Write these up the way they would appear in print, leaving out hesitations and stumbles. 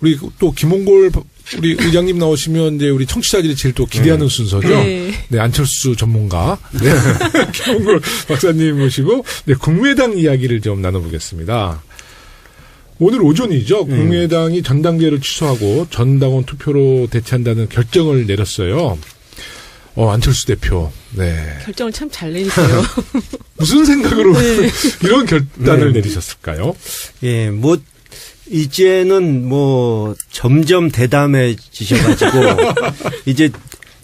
우리 또 김홍골 우리 의장님 나오시면 이제 우리 청취자들이 제일 또 기대하는 순서죠. 네. 네, 안철수 전문가. 네. 김홍골 박사님 모시고 네, 국민의당 이야기를 좀 나눠보겠습니다. 오늘 오전이죠. 국민의당이 전당대회를 취소하고 전당원 투표로 대체한다는 결정을 내렸어요. 안철수 대표. 네. 결정을 참 잘 내리세요. 무슨 생각으로 네. 이런 결단을 내리셨을까요? 예, 이제는 점점 대담해지셔가지고, 이제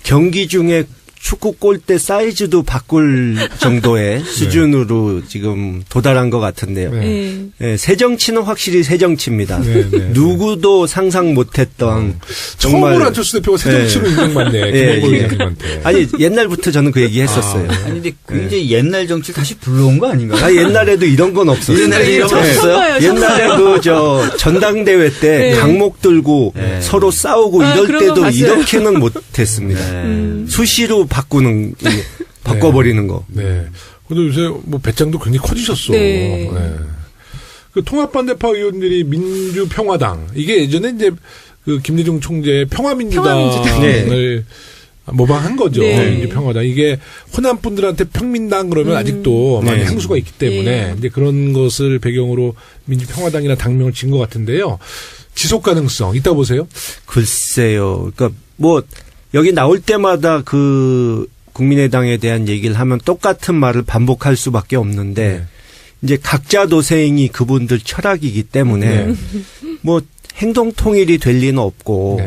경기 중에 축구 골대 사이즈도 바꿀 정도의 수준으로 지금 도달한 것 같은데요. 네. 네, 새 정치는 확실히 새 정치입니다. 네, 네, 누구도 상상 못했던 정말 처음으로 안철수 대표가 새 정치로 인정받네. 김홍골 의장님한테. 아니 옛날부터 저는 그 얘기 했었어요. 아니 근데 굉장히 옛날 정치를 다시 불러온 거 아닌가요? 옛날에도 이런 건 없었어요. 옛날에 이런 건 없어요? 옛날에 전당대회 때 네. 강목 들고 네. 서로 싸우고 이럴 때도 이렇게는 못했습니다. 수시로 바꿔버리는 거. 네. 근데 요새 배짱도 굉장히 커지셨어. 네. 네. 그 통합반대파 의원들이 민주평화당 이게 예전에 이제 그 김대중 총재의 평화민주당을 모방한 거죠. 네. 민주평화당 이게 호남 분들한테 평민당 그러면 아직도 많이 향수가 있기 때문에 이제 그런 것을 배경으로 민주평화당이나 당명을 지은 것 같은데요. 지속 가능성 있다 보세요? 글쎄요. 그러니까 여기 나올 때마다 국민의당에 대한 얘기를 하면 똑같은 말을 반복할 수밖에 없는데 이제 각자 도생이 그분들 철학이기 때문에 행동 통일이 될 리는 없고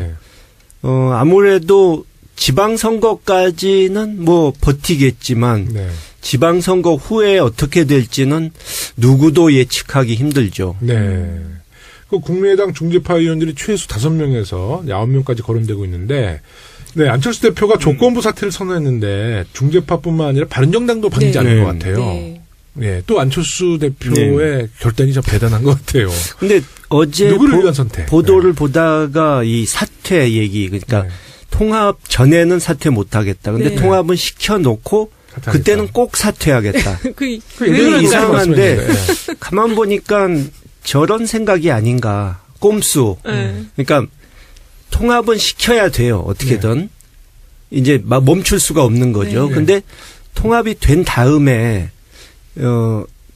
아무래도 지방선거까지는 버티겠지만 지방선거 후에 어떻게 될지는 누구도 예측하기 힘들죠. 네. 그 국민의당 중재파 의원들이 최소 5명에서 9명까지 거론되고 있는데 네, 안철수 대표가 조건부 사퇴를 선언했는데 중재파뿐만 아니라 바른정당도 반기지 않은 것 같아요. 네. 네, 또 안철수 대표의 결단이 참 대단한 것 같아요. 근데 어제 누구를 위한 선택? 보도를 보다가 이 사퇴 얘기 그러니까 통합 전에는 사퇴 못하겠다. 근데 통합은 시켜놓고 사퇴하겠다. 그때는 꼭 사퇴하겠다. 그게 이상한데 가만 보니까 저런 생각이 아닌가. 꼼수. 그러니까 통합은 시켜야 돼요. 어떻게든. 이제 멈출 수가 없는 거죠. 근데 통합이 된 다음에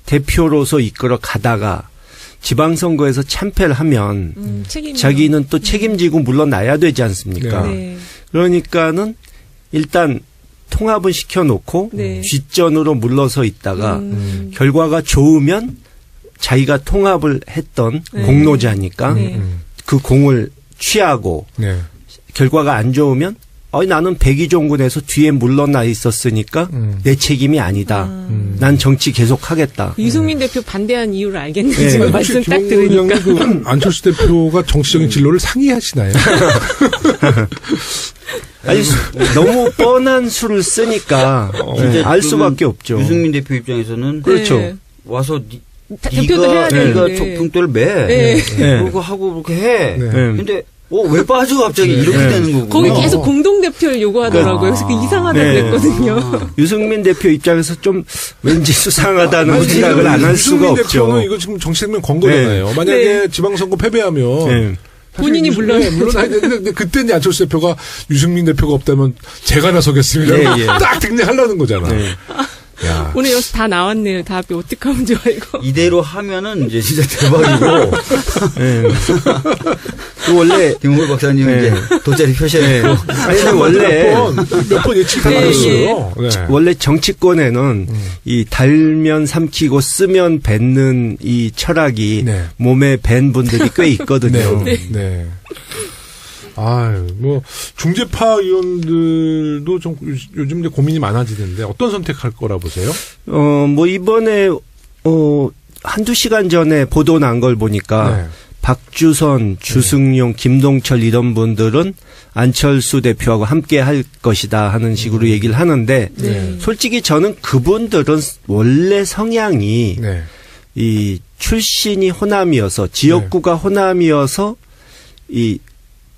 대표로서 이끌어 가다가 지방선거에서 참패를 하면 자기는 또 책임지고 물러나야 되지 않습니까? 그러니까는 일단 통합은 시켜놓고 뒷전으로 물러서 있다가 결과가 좋으면 자기가 통합을 했던 공로자니까 그 공을 취하고 결과가 안 좋으면 나는 백의종군에서 뒤에 물러나 있었으니까 내 책임이 아니다. 난 정치 계속하겠다. 유승민 대표 반대한 이유를 알겠는데 지금 말씀 딱 들으니까. 그 안철수 대표가 정치적인 진로를 상의하시나요? 아니 너무 뻔한 수를 쓰니까 알 수밖에 없죠. 유승민 대표 입장에서는 그렇죠. 와서 대표도 해야 되는데. 네가 촛불대를 매. 그러고 하고 그렇게 해. 근데 왜 빠져 갑자기 이렇게 되는 거고. 거기 계속 공동대표를 요구하더라고요. 그래서 이상하다 그랬거든요. 유승민 대표 입장에서 좀 왠지 수상하다는 생각을 안 할 수가 없죠. 유승민 대표는 이거 지금 정치생명 건 거잖아요. 만약에 지방선거 패배하면 본인이 물러나야 되는데 그때 이제 안철수 대표가 유승민 대표가 없다면 제가 나서겠습니다. 딱 등장하려는 거잖아. 야. 오늘 여기서 다 나왔네요. 답이 어떡하면 좋아 이거. 이대로 하면은 이제 진짜 대박이고. 원래 김홍골 박사님 이제 돗자리 펴셔야 되고. 아니 원래 몇 번 예측하셨어요. 원래 정치권에는 이 달면 삼키고 쓰면 뱉는 이 철학이 몸에 밴 분들이 꽤 있거든요. 네. 중재파 의원들도 좀 요즘 이제 고민이 많아지는데 어떤 선택할 거라 보세요? 이번에, 한두 시간 전에 보도 난 걸 보니까 박주선, 주승용, 김동철 이런 분들은 안철수 대표하고 함께 할 것이다 하는 식으로 얘기를 하는데 솔직히 저는 그분들은 원래 성향이 이 출신이 호남이어서 지역구가 호남이어서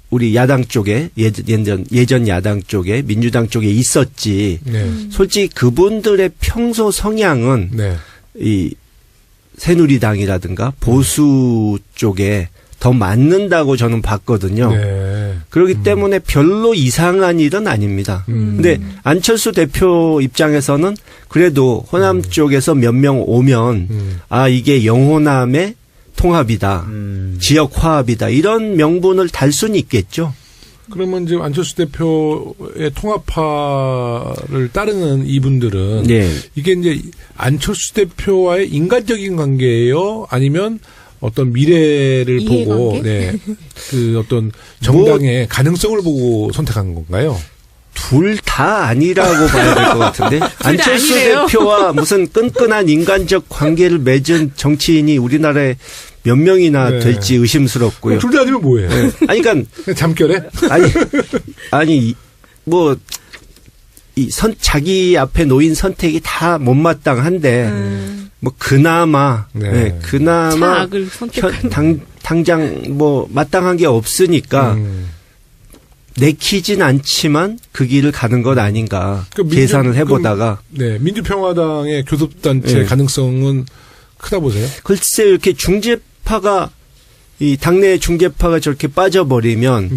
우리 야당 쪽에 예전 야당 쪽에 민주당 쪽에 있었지. 솔직히 그분들의 평소 성향은 이 새누리당이라든가 보수 쪽에 더 맞는다고 저는 봤거든요. 네. 그렇기 때문에 별로 이상한 일은 아닙니다. 근데 안철수 대표 입장에서는 그래도 호남 쪽에서 몇 명 오면 이게 영호남의 통합이다. 지역 화합이다. 이런 명분을 달 수는 있겠죠. 그러면 지금 안철수 대표의 통합파를 따르는 이분들은 네. 이게 이제 안철수 대표와의 인간적인 관계예요? 아니면 어떤 미래를 보고 그 어떤 정당의 가능성을 보고 선택한 건가요? 둘 다 아니라고 봐야 될 것 같은데. 안철수 대표와 무슨 끈끈한 인간적 관계를 맺은 정치인이 우리나라에 몇 명이나 될지 의심스럽고요. 둘 다 아니면 뭐예요? 네. 아니, 그러니까 잠결에? 자기 앞에 놓인 선택이 다 못마땅한데 뭐 그나마 차악을 선택한 당장 뭐 마땅한 게 없으니까 내키진 않지만 그 길을 가는 것 아닌가 계산을 해보다가 민주평화당의 교섭단체 가능성은 크다 보세요? 글쎄 이렇게 중재파가 이 당내 중재파가 저렇게 빠져버리면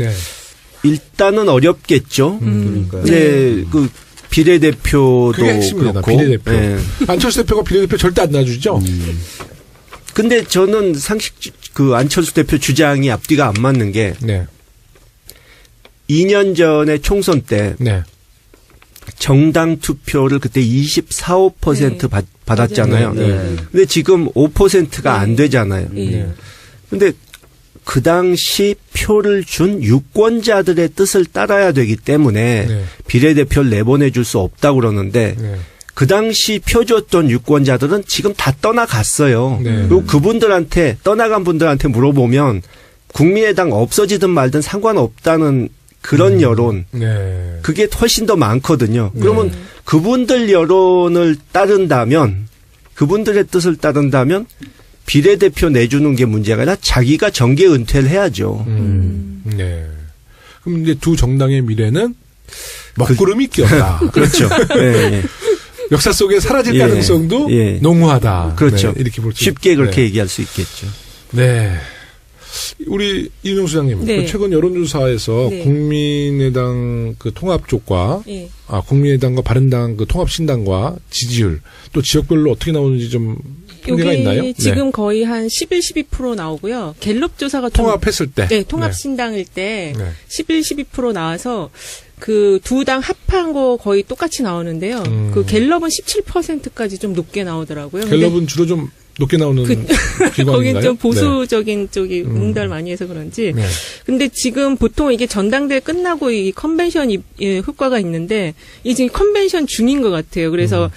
일단은 어렵겠죠. 그러니까요. 네, 그 비례대표도 그게 핵심입니다. 그렇고. 비례대표. 안철수 대표가 비례대표 절대 안 놔주죠. 근데 저는 그 안철수 대표 주장이 앞뒤가 안 맞는 게 2년 전에 총선 때 정당 투표를 그때 24, 5% 받았잖아요. 근데 지금 5%가 안 되잖아요. 근데 그 당시 표를 준 유권자들의 뜻을 따라야 되기 때문에 비례대표를 내보내줄 수 없다고 그러는데 그 당시 표 줬던 유권자들은 지금 다 떠나갔어요. 그리고 그분들한테 떠나간 분들한테 물어보면 국민의당 없어지든 말든 상관없다는 그런 여론 그게 훨씬 더 많거든요. 그러면 그분들 여론을 따른다면 그분들의 뜻을 따른다면 비례대표 내주는 게 문제가 아니라 자기가 정계 은퇴를 해야죠. 네. 그럼 이제 두 정당의 미래는 먹구름이 끼었다. 그렇죠. 네. 역사 속에 사라질 가능성도 농후하다. 그렇죠. 이렇게 볼 수 쉽게 그렇게 얘기할 수 있겠죠. 네. 우리 이윤영 소장님, 최근 여론조사에서 국민의당 그 통합 쪽과 국민의당과 바른당 그 통합 신당과 지지율 또 지역별로 어떻게 나오는지 좀 통계가 있나요? 지금 거의 한 11, 12% 나오고요. 갤럽 조사가 통합했을 때, 통합 신당일 때 11, 12% 나와서 그 두 당 합한 거 거의 똑같이 나오는데요. 그 갤럽은 17%까지 좀 높게 나오더라고요. 갤럽은 주로 좀 높게 나오는 기관인가요? 거긴 좀 보수적인 쪽이 응답을 많이 해서 그런지. 근데 지금 보통 이게 전당대회 끝나고 이 컨벤션 효과가 있는데 이 지금 컨벤션 중인 것 같아요. 그래서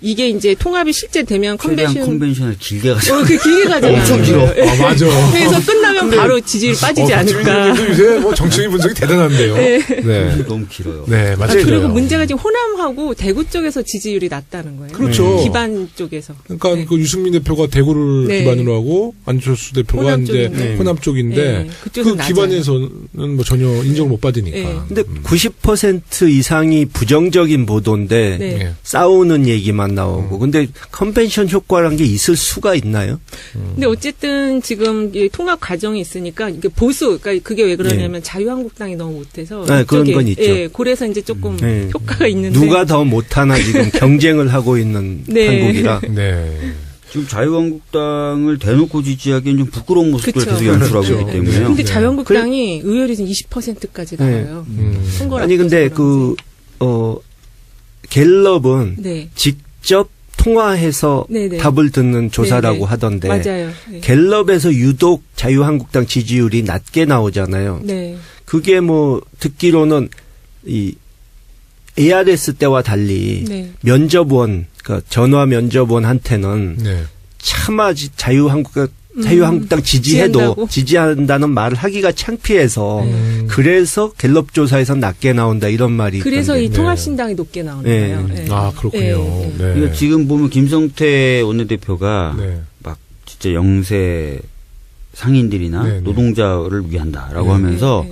이게 이제 통합이 실제 되면 컨벤션을 길게 가잖아요. 길게 가잖아요. 엄청 길어. 맞아. 그래서 끝나면 바로 지지율 빠지지 않을까. 요새 뭐 정치적인 분석이 대단한데요. 네. 너무 길어요. 네, 맞아요. 그리고 문제가 지금 호남하고 대구 쪽에서 지지율이 낮다는 거예요. 그렇죠. 기반 쪽에서. 그러니까 그 유승민 대표가 대구를 기반으로 하고 안철수 대표가 이제 호남 쪽인데 그 기반에서는 뭐 전혀 인정을 못 받으니까. 근데 90% 이상이 부정적인 보도인데 싸우는 얘기만 나오고. 근데 컨벤션 효과라는 게 있을 수가 있나요? 근데 어쨌든 지금 통합 과정이 있으니까 이게 보수, 그러니까 그게 왜 그러냐면 자유한국당이 너무 못해서 그런 건 있죠. 그래서 이제 조금 효과가 있는데 누가 더 못하나 지금 경쟁을 하고 있는 한국이라. 지금 자유한국당을 대놓고 지지하기엔 좀 부끄러운 모습을 계속 연출하고 있기 때문에요. 근데 자유한국당이 의외로 지금 20%까지 나와요. 아니 근데 갤럽은 직접 통화해서 답을 듣는 조사라고 하던데 맞아요. 갤럽에서 유독 자유한국당 지지율이 낮게 나오잖아요. 그게 뭐 듣기로는 이 ARS 때와 달리 면접원, 그러니까 전화 면접원한테는 차마 자유한국당 지지한다는 말을 하기가 창피해서 그래서 갤럽 조사에서 낮게 나온다 이런 말이 그래서 있던데. 이 통합신당이 높게 나오는 거예요. 아 그렇군요. 그러니까 지금 보면 김성태 원내대표가 막 진짜 영세 상인들이나 노동자를 위한다라고 하면서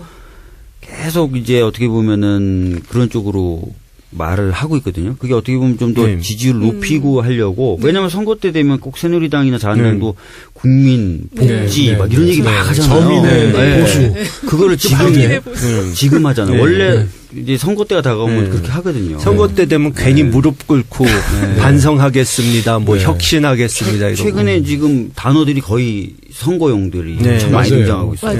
계속 이제 어떻게 보면은 그런 쪽으로 말을 하고 있거든요. 그게 어떻게 보면 좀 더 지지율을 높이고 하려고. 왜냐하면 선거 때 되면 꼭 새누리당이나 자한당도 국민, 복지 막 이런 얘기 막 하잖아요. 서민의 보수. 그거를 지금 하잖아요. 원래 이제 선거 때가 다가오면 그렇게 하거든요. 선거 때 되면 괜히 무릎 꿇고 반성하겠습니다. 뭐 혁신하겠습니다. 이런 최근에 지금 단어들이 거의 선거용들이 참 많이 등장하고 있어요.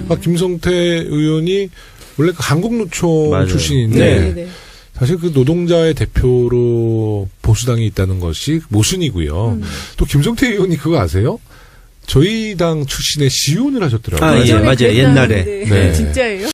맞아요. 김성태 의원이 원래 그 한국노총 출신인데 사실 그 노동자의 대표로 보수당이 있다는 것이 모순이고요. 또 김성태 의원이 그거 아세요? 저희 당 출신의 시의원을 하셨더라고요. 예, 맞아요. 옛날에. 진짜예요?